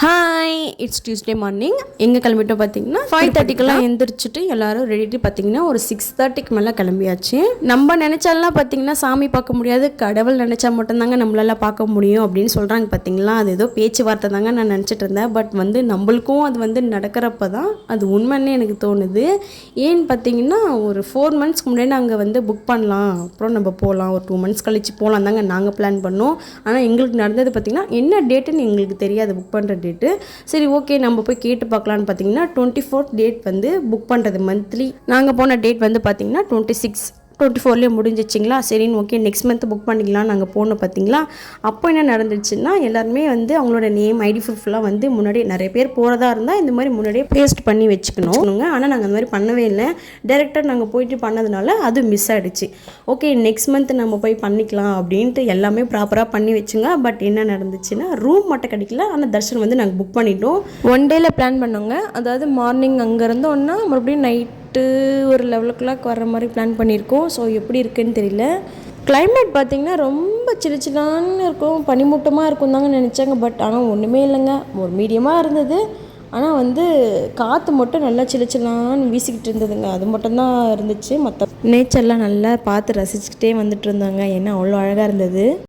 Hi, it's Tuesday morning. எங்கே கிளம்பிட்டோம் பார்த்தீங்கன்னா 5:30க்கெல்லாம் எழுந்திரிச்சிட்டு எல்லோரும் ரெடி பார்த்தீங்கன்னா ஒரு 6:30க்கு மேலே கிளம்பியாச்சு. நம்ம நினச்சாலாம் பார்த்தீங்கன்னா சாமி பார்க்க முடியாது, கடவுள் நினச்சா மட்டும்தாங்க நம்மளால பார்க்க முடியும் அப்படின்னு சொல்கிறாங்க பார்த்தீங்களா. அது ஏதோ பேச்சுவார்த்தை தாங்க நான் நினச்சிட்டு இருந்தேன். பட் நம்மளுக்கும் அது நடக்கிறப்ப தான் அது உண்மைன்னே எனக்கு தோணுது. ஏன்னு பார்த்தீங்கன்னா ஒரு 4 மந்த்ஸ்க்கு முன்னாடி நாங்கள் புக் பண்ணலாம், அப்புறம் நம்ம போகலாம், ஒரு 2 மந்த்ஸ் கழிச்சு போகலாம் தாங்க நாங்கள் பிளான் பண்ணோம். ஆனால் எங்களுக்கு நடந்தது பார்த்திங்கன்னா என்ன டேட்டுன்னு எங்களுக்கு தெரியாது, புக் பண்ணுற டேட்டு. சரி, ஓகே, நம்ம போய் கேட்டு பார்க்கலான்னு பார்த்தீங்கன்னா 24th டேட் புக் பண்ணுறது மந்த்லி. நாங்கள் போன டேட் பார்த்தீங்கன்னா 24லேயே முடிஞ்சிச்சிங்களா. சரின்னு ஓகே, நெக்ஸ்ட் மந்த் புக் பண்ணிக்கலாம் நாங்கள் போனோம் பார்த்தீங்களா. அப்போ என்ன நடந்துச்சுன்னா எல்லாருமே அவங்களோட நேம், ஐடி ப்ரூஃப்லாம் முன்னாடி நிறைய பேர் போகிறதா இருந்தால் இந்த மாதிரி முன்னாடியே பேஸ்ட் பண்ணி வச்சுக்கணுங்க. ஆனால் நாங்கள் அந்த மாதிரி பண்ணவே இல்லை. டேரெக்டாக நாங்கள் போயிட்டு பண்ணதுனால அது மிஸ் ஆகிடுச்சு. ஓகே, நெக்ஸ்ட் மந்த் நம்ம போய் பண்ணிக்கலாம் அப்படின்ட்டு எல்லாமே ப்ராப்பராக பண்ணி வச்சுங்க. பட் என்ன நடந்துச்சுன்னா ரூம் மட்டும் கிடைக்கல. ஆனால் தர்ஷன் நாங்கள் புக் பண்ணிட்டோம். 1 டேயில் பிளான் பண்ணோங்க. அதாவது மார்னிங் அங்கேருந்து ஒன்றா மறுபடியும் நைட்டு ஒரு 11 o'clock வர்ற மாதிரி பிளான் பண்ணியிருக்கோம். ஸோ எப்படி இருக்குன்னு தெரியல. கிளைமேட் பார்த்திங்கன்னா ரொம்ப சில்லுன்னு இருக்கும், பனிமூட்டமாக இருக்கும் தாங்க நினச்சாங்க. பட் ஆனால் ஒன்றுமே இல்லைங்க, ஒரு மீடியமாக இருந்தது. ஆனால் காற்று மட்டும் நல்லா சில்லுன்னு வீசிக்கிட்டு இருந்ததுங்க. அது மட்டும்தான் இருந்துச்சு. மற்ற நேச்சர்லாம் நல்லா பார்த்து ரசிச்சுக்கிட்டே வந்துட்டு இருந்தாங்க. ஏன்னா அவ்வளோ அழகாக இருந்தது.